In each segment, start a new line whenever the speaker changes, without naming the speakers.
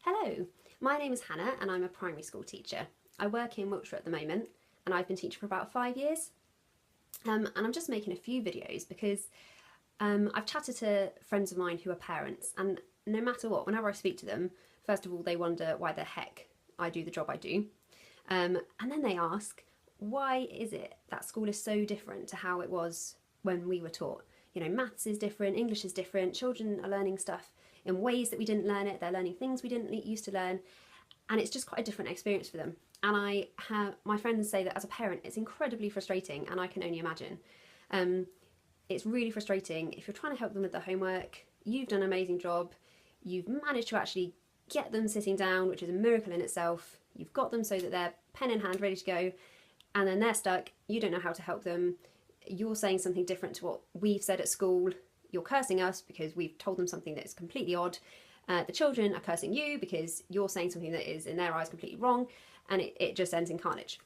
Hello, my name is Hannah and I'm a primary school teacher. I work in Wiltshire at the moment and I've been teaching for about 5 years. And I'm just making a few videos because I've chatted to friends of mine who are parents, and no matter what, whenever I speak to them, first of all, they wonder why the heck I do the job I do. And then they ask, why is it that school is so different to how it was when we were taught? You know, maths is different, English is different, children are learning stuff in ways that we didn't learn it, they're learning things we didn't used to learn, and it's just quite a different experience for them. And I have my friends say that as a parent, it's incredibly frustrating, and I can only imagine. Um, it's really frustrating if you're trying to help them with their homework. You've done an amazing job. You've managed to actually get them sitting down, which is a miracle in itself. You've got them so that they're pen in hand, ready to go, and then they're stuck. You don't know how to help them. You're saying something different to what we've said at school. You're cursing us because we've told them something that is completely odd. The children are cursing you because you're saying something that is, in their eyes, completely wrong, and it just ends in carnage.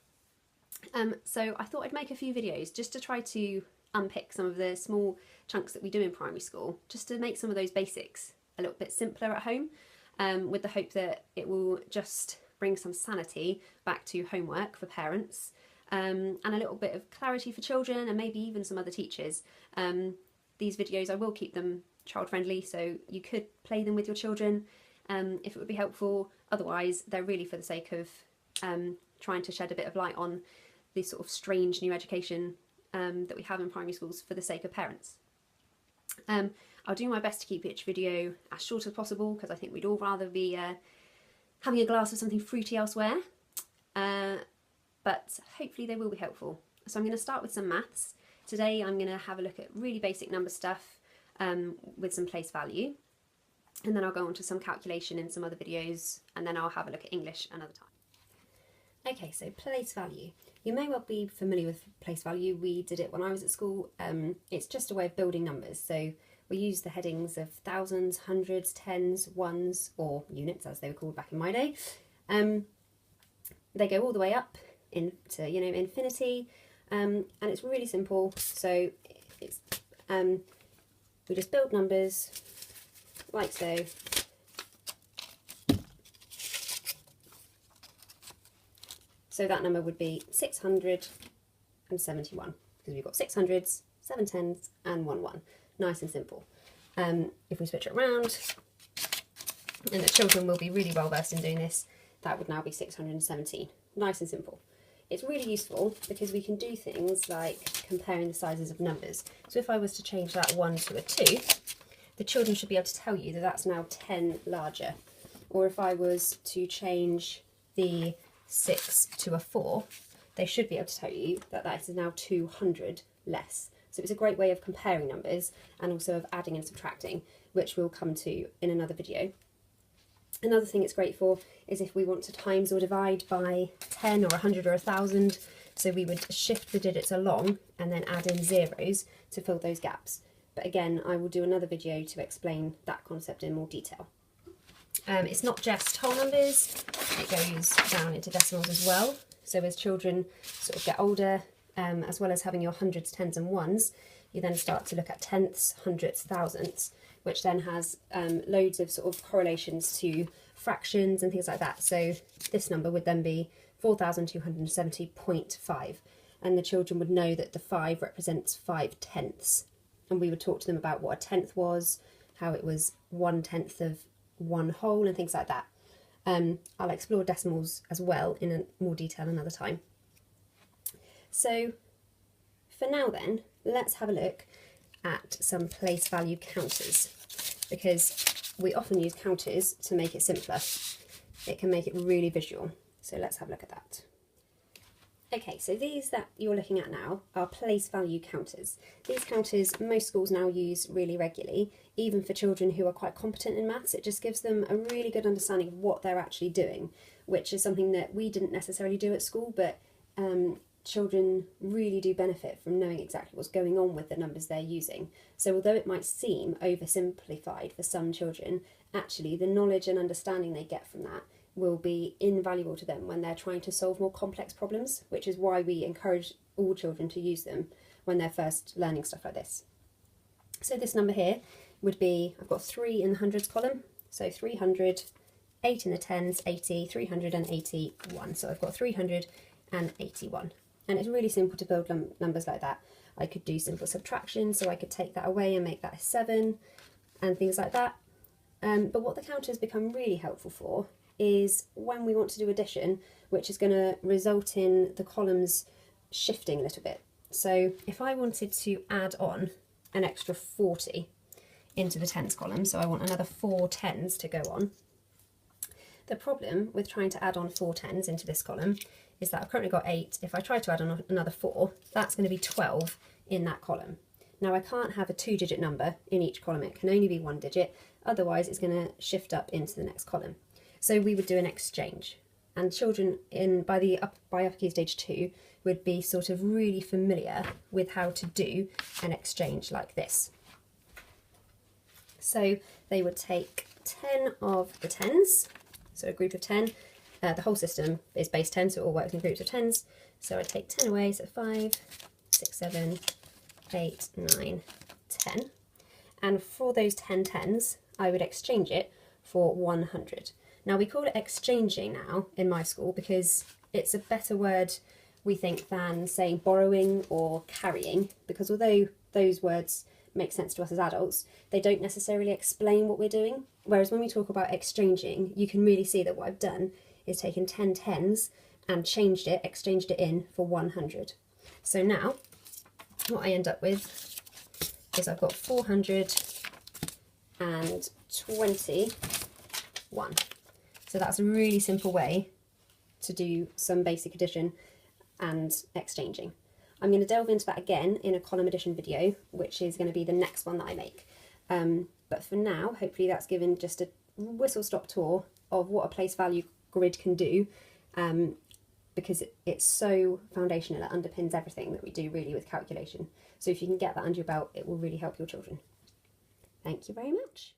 So I thought I'd make a few videos just to try to unpick some of the small chunks that we do in primary school, just to make some of those basics a little bit simpler at home, with the hope that it will just bring some sanity back to homework for parents, and a little bit of clarity for children and maybe even some other teachers. These videos, I will keep them child friendly, so you could play them with your children if it would be helpful. Otherwise, they're really for the sake of trying to shed a bit of light on this sort of strange new education that we have in primary schools for the sake of parents. I'll do my best to keep each video as short as possible because I think we'd all rather be having a glass of something fruity elsewhere, but hopefully they will be helpful. So I'm going to start with some maths. Today I'm going to have a look at really basic number stuff with some place value, and then I'll go on to some calculation in some other videos, and then I'll have a look at English another time. Okay, so place value. You may well be familiar with place value. We did it when I was at school. It's just a way of building numbers. So we use the headings of thousands, hundreds, tens, ones, or units as they were called back in my day. They go all the way up into infinity, and it's really simple. So it's we just build numbers like so. So that number would be 671, because we've got 600s, 7 tens, and 1 1. Nice and simple. If we switch it around, and the children will be really well versed in doing this, that would now be 617. Nice and simple. It's really useful because we can do things like comparing the sizes of numbers. So if I was to change that 1 to a 2, the children should be able to tell you that that's now 10 larger. Or if I was to change the 6 to a 4, they should be able to tell you that that is now 200 less. So it's a great way of comparing numbers and also of adding and subtracting, which we'll come to in another video. Another thing it's great for is if we want to times or divide by 10 or 100 or 1,000. So we would shift the digits along and then add in zeros to fill those gaps. But again, I will do another video to explain that concept in more detail. It's not just whole numbers, it goes down into decimals as well. So as children sort of get older, as well as having your hundreds, tens and ones, you then start to look at tenths, hundredths, thousandths, which then has loads of sort of correlations to fractions and things like that. So this number would then be 4,270.5, and the children would know that the 5 represents 5 tenths. And we would talk to them about what a tenth was, how it was 1/10 of one whole and things like that. I'll explore decimals as well in more detail another time. So for now then, let's have a look at some place value counters, because we often use counters to make it simpler. It can make it really visual. So let's have a look at that. Okay, so these that you're looking at now are place value counters. These counters most schools now use really regularly, even for children who are quite competent in maths. It just gives them a really good understanding of what they're actually doing, which is something that we didn't necessarily do at school, but children really do benefit from knowing exactly what's going on with the numbers they're using. So although it might seem oversimplified for some children, actually the knowledge and understanding they get from that will be invaluable to them when they're trying to solve more complex problems, which is why we encourage all children to use them when they're first learning stuff like this. So this number here would be, I've got 3 in the hundreds column, so 300 8 in the tens, 80, 381. So I've got 381. And it's really simple to build numbers like that. I could do simple subtraction, so I could take that away and make that a 7 and things like that. But what the counter has become really helpful for is when we want to do addition, which is going to result in the columns shifting a little bit. So if I wanted to add on an extra 40 into the tens column, so I want another 4 tens to go on. The problem with trying to add on 4 tens into this column is that I've currently got 8. If I try to add on another 4, that's going to be 12 in that column. Now I can't have a 2-digit number in each column, it can only be 1 digit, otherwise it's going to shift up into the next column. So we would do an exchange, and children by upper key stage 2 would be sort of really familiar with how to do an exchange like this. So they would take 10 of the tens, so a group of 10. The whole system is base 10, so it all works in groups of tens. So I take 10 away, so 5, 6, 7, 8, 9, 10. And for those 10 tens, I would exchange it for 100. Now we call it exchanging now in my school because it's a better word, we think, than saying borrowing or carrying, because although those words make sense to us as adults, they don't necessarily explain what we're doing. Whereas when we talk about exchanging, you can really see that what I've done is taken 10 tens and exchanged it in for 100. So now what I end up with is I've got 421. So that's a really simple way to do some basic addition and exchanging. I'm going to delve into that again in a column addition video, which is going to be the next one that I make. But for now, hopefully that's given just a whistle-stop tour of what a place value grid can do, because it's so foundational, it underpins everything that we do really with calculation. So if you can get that under your belt, it will really help your children. Thank you very much.